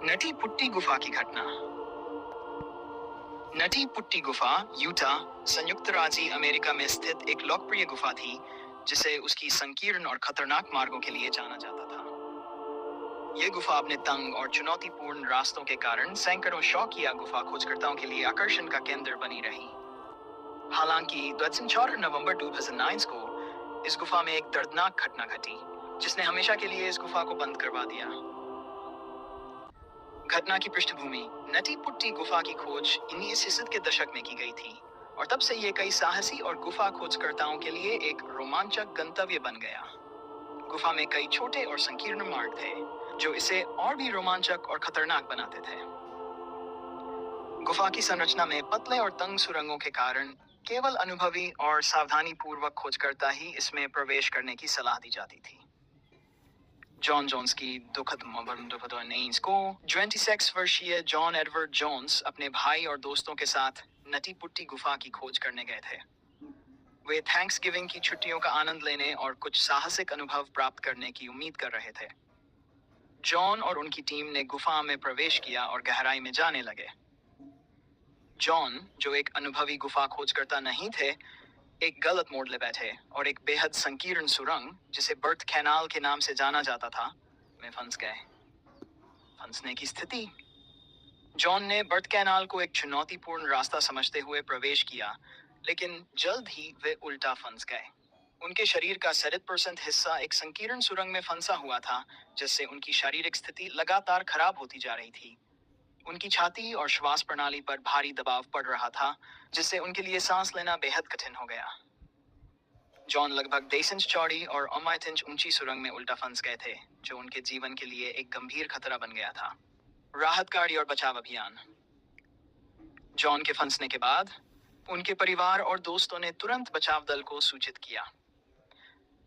नटी putty गुफा की घटना। नटी पुट्टी गुफा यूटा, संयुक्त राज्य अमेरिका में स्थित एक लोकप्रिय गुफा थी जिसे उसकी संकीर्ण और खतरनाक मार्गों के लिए जाना जाता था। यह गुफा अपने तंग और चुनौतीपूर्ण रास्तों के कारण सैकड़ों शौकिया गुफा खोजकर्ताओं के लिए आकर्षण का केंद्र बनी रही। हालांकि 24 नवंबर 2009 को इस गुफा में एक दर्दनाक घटना घटी जिसने हमेशा के लिए इस गुफा को बंद करवा दिया। घटना की पृष्ठभूमि: नटी पुट्टी गुफा की खोज 1900 के दशक में की गई थी और तब से ये कई साहसी और गुफा खोजकर्ताओं के लिए एक रोमांचक गंतव्य बन गया। गुफा में कई छोटे और संकीर्ण मार्ग थे जो इसे और भी रोमांचक और खतरनाक बनाते थे। गुफा की संरचना में पतले और तंग सुरंगों के कारण केवल अनुभवी और सावधानी पूर्वक खोजकर्ता ही इसमें प्रवेश करने की सलाह दी जाती थी। जॉन जोन्स की दुखद को 26 वर्षीय जॉन एडवर्ड जोन्स अपने भाई और दोस्तों के साथ नटी पुट्टी गुफा की खोज करने गए थे। वे थैंक्सगिविंग की छुट्टियों का आनंद लेने और कुछ साहसिक अनुभव प्राप्त करने की उम्मीद कर रहे थे। जॉन और उनकी टीम ने गुफा में प्रवेश किया और गहराई में जाने लगे। जॉन, जो एक अनुभवी गुफा खोजकर्ता नहीं थे, एक गलत मोड़ ले बैठे और एक बेहद संकीर्ण सुरंग, जिसे बर्थ कैनाल के नाम से जाना जाता था, में फंस गए। फंसने की स्थिति: जॉन ने बर्थ कैनाल को एक चुनौतीपूर्ण रास्ता समझते हुए प्रवेश किया, लेकिन जल्द ही वे उल्टा फंस गए। उनके शरीर का 70% हिस्सा एक संकीर्ण सुरंग में फंसा हुआ था, जिससे उनकी शारीरिक स्थिति लगातार खराब होती जा रही थी। उनकी छाती और श्वास प्रणाली पर भारी दबाव पड़ रहा था, जिससे उनके लिए सांस लेना बेहद कठिन हो गया। जॉन लगभग 23 इंच चौड़ी और 9 इंच ऊंची सुरंग में उल्टा फंस गए थे, जो उनके जीवन के लिए एक गंभीर खतरा बन गया था। राहत कार्य और बचाव अभियान: जॉन के फंसने के बाद उनके परिवार और दोस्तों ने तुरंत बचाव दल को सूचित किया।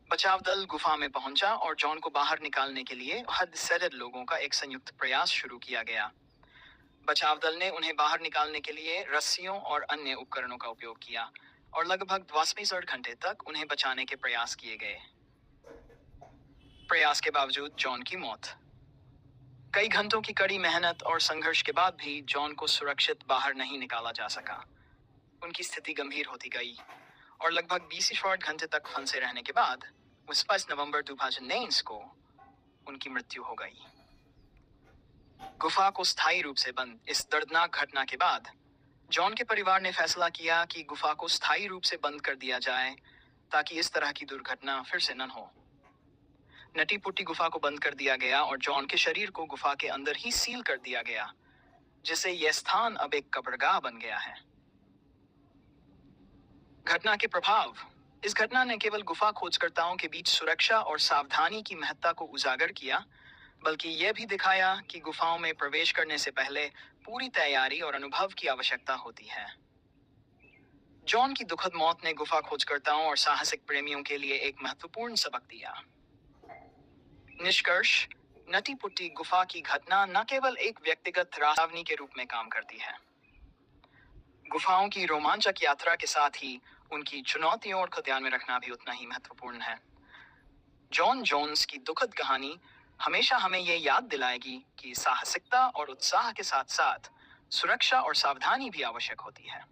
बचाव दल गुफा में पहुंचा और जॉन को बाहर निकालने के लिए हद लोगों का एक संयुक्त प्रयास शुरू किया गया। बचाव दल ने उन्हें बाहर निकालने के लिए रस्सियों और अन्य उपकरणों का उपयोग किया और लगभग 62 घंटे तक उन्हें बचाने के प्रयास किए गए। प्रयास के बावजूद जॉन की मौत। कई घंटों की कड़ी मेहनत और संघर्ष के बाद भी जॉन को सुरक्षित बाहर नहीं निकाला जा सका। उनकी स्थिति गंभीर होती गई और लगभग 20 घंटे तक फंसे रहने के बाद 25 नवंबर 2009 को उनकी मृत्यु हो गई। गुफा को स्थायी रूप से बंद। इस दर्दनाक घटना के बाद जॉन के परिवार ने फैसला किया कि गुफा को स्थायी रूप से बंद कर दिया जाए ताकि इस तरह की दुर्घटना फिर से न हो। नटी पुट्टी गुफा को बंद कर दिया गया और जॉन के शरीर को गुफा के अंदर ही सील कर दिया गया, जिससे यह स्थान अब एक कब्रगाह बन गया है। घटना के प्रभाव: इस घटना ने केवल गुफा खोजकर्ताओं के बीच सुरक्षा और सावधानी की महत्ता को उजागर किया, बल्कि यह भी दिखाया कि गुफाओं में प्रवेश करने से पहले पूरी तैयारी और अनुभव की आवश्यकता होती है। जॉन की दुखद मौत ने गुफा खोजकर्ताओं और साहसिक प्रेमियों के लिए एक महत्वपूर्ण सबक दिया। निष्कर्ष: नटी पुट्टी गुफा की घटना न केवल एक व्यक्तिगत राहसानी के रूप में काम करती है, गुफाओं की रोमांचक यात्रा के साथ ही उनकी चुनौतियों को ध्यान में रखना भी उतना ही महत्वपूर्ण है। जॉन जोन्स की दुखद कहानी हमेशा हमें ये याद दिलाएगी कि साहसिकता और उत्साह के साथ साथ सुरक्षा और सावधानी भी आवश्यक होती है।